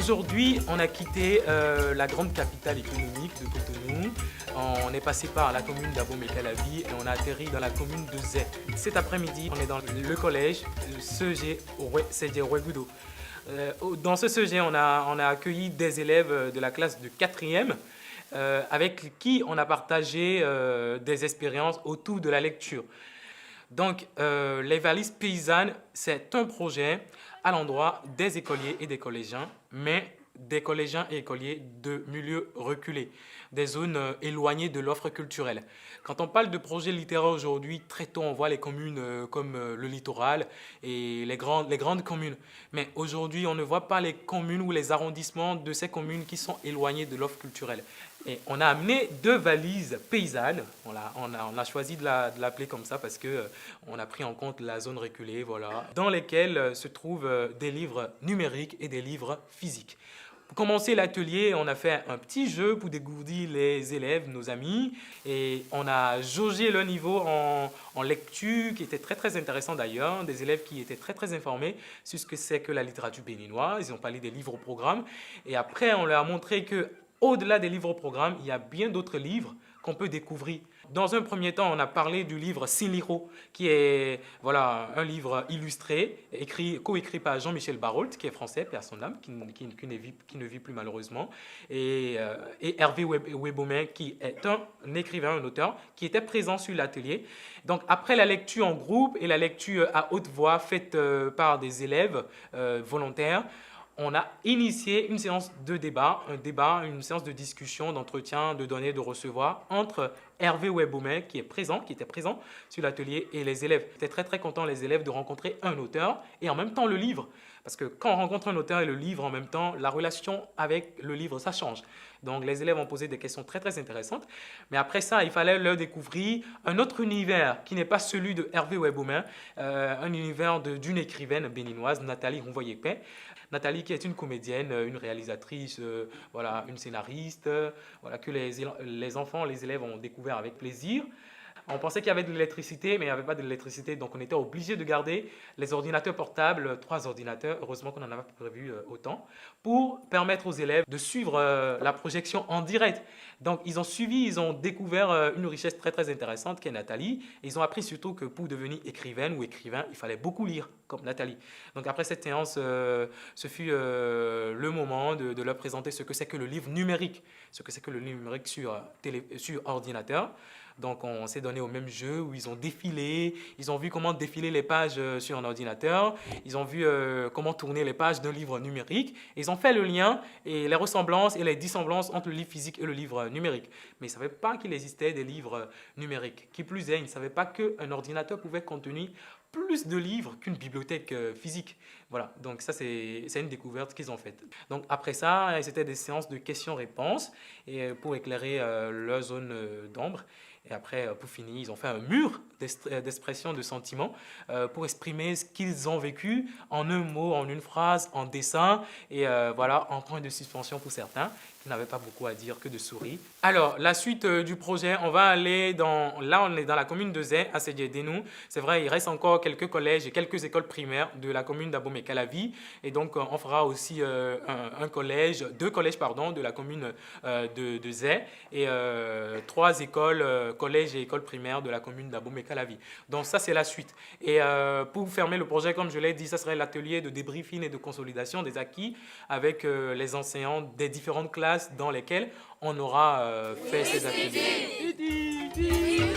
Aujourd'hui, on a quitté la grande capitale économique de Cotonou. On est passé par la commune d'Abomey-Calavi et on a atterri dans la commune de Zé. Cet après-midi, on est dans le collège CG Ouegoudou. Dans ce CG, on a accueilli des élèves de la classe de 4e avec qui on a partagé des expériences autour de la lecture. Donc, les valises paysannes, c'est un projet à l'endroit des écoliers et des collégiens, mais des collégiens et écoliers de milieux reculés, des zones éloignées de l'offre culturelle. Quand on parle de projets littéraires aujourd'hui, très tôt on voit les communes comme le littoral et les grandes communes. Mais aujourd'hui, on ne voit pas les communes ou les arrondissements de ces communes qui sont éloignées de l'offre culturelle. Et on a amené 2 valises paysannes, on a choisi de l'appeler comme ça parce qu'on a pris en compte la zone reculée, voilà, dans lesquelles se trouvent des livres numériques et des livres physiques. Pour commencer l'atelier, on a fait un petit jeu pour dégourdir les élèves, nos amis, et on a jaugé leur niveau en lecture, qui était très intéressant d'ailleurs, des élèves qui étaient très informés sur ce que c'est que la littérature béninoise. Ils ont parlé des livres au programme, et après on leur a montré que au-delà des livres au programme, il y a bien d'autres livres qu'on peut découvrir. Dans un premier temps, on a parlé du livre Sinliro, qui est voilà, un livre illustré, coécrit par Jean-Michel Barolt, qui est français, paix à son âme, qui ne vit plus malheureusement, et Hervé Webomen, qui est un écrivain, un auteur, qui était présent sur l'atelier. Donc après la lecture en groupe et la lecture à haute voix faite par des élèves volontaires, on a initié une séance de débat, une séance de discussion, d'entretien, de donner, de recevoir entre Hervé Webomen, qui était présent sur l'atelier, et les élèves. J'étais très content, les élèves, de rencontrer un auteur et en même temps le livre. Parce que quand on rencontre un auteur et le livre en même temps, la relation avec le livre, ça change. Donc les élèves ont posé des questions très intéressantes. Mais après ça, il fallait leur découvrir un autre univers qui n'est pas celui de Hervé Webomen, un univers d'une écrivaine béninoise, Nathalie Rouvoyepé. Nathalie, qui est une comédienne, une réalisatrice, voilà, une scénariste, voilà, que les enfants, les élèves ont découvert avec plaisir. On pensait qu'il y avait de l'électricité, mais il n'y avait pas de l'électricité, donc on était obligé de garder les ordinateurs portables, 3 ordinateurs, heureusement qu'on n'en avait pas prévu autant, pour permettre aux élèves de suivre la projection en direct. Donc ils ont suivi, ils ont découvert une richesse très intéressante qui est Nathalie, et ils ont appris surtout que pour devenir écrivaine ou écrivain, il fallait beaucoup lire, comme Nathalie. Donc après cette séance, ce fut le moment de leur présenter ce que c'est que le livre numérique, sur ordinateur. Donc on s'est donné au même jeu où ils ont défilé, ils ont vu comment défiler les pages sur un ordinateur, ils ont vu comment tourner les pages d'un livre numérique, et ils ont fait le lien et les ressemblances et les dissemblances entre le livre physique et le livre numérique. Mais ils ne savaient pas qu'il existait des livres numériques. Qui plus est, ils ne savaient pas qu'un ordinateur pouvait contenir plus de livres qu'une bibliothèque physique. Voilà, donc ça c'est une découverte qu'ils ont faite. Donc après ça, c'était des séances de questions-réponses pour éclairer leur zone d'ombre. Et après, pour finir, ils ont fait un mur d'expression de sentiments pour exprimer ce qu'ils ont vécu en un mot, en une phrase, en dessin, et voilà, en point de suspension pour certains qui n'avaient pas beaucoup à dire que de sourire. Alors, la suite du projet, on va aller là on est dans la commune de Zé, à Sédiédénou. C'est vrai, il reste encore quelques collèges et quelques écoles primaires de la commune d'Abomey-Calavi, et donc on fera aussi deux collèges de la commune de Zé, et 3 écoles, collèges et écoles primaires de la commune d'Abomey-Calavi. Donc ça, c'est la suite. Et pour fermer le projet, comme je l'ai dit, ça serait l'atelier de débriefing et de consolidation des acquis avec les enseignants des différentes classes dans lesquelles on aura fait ces ateliers.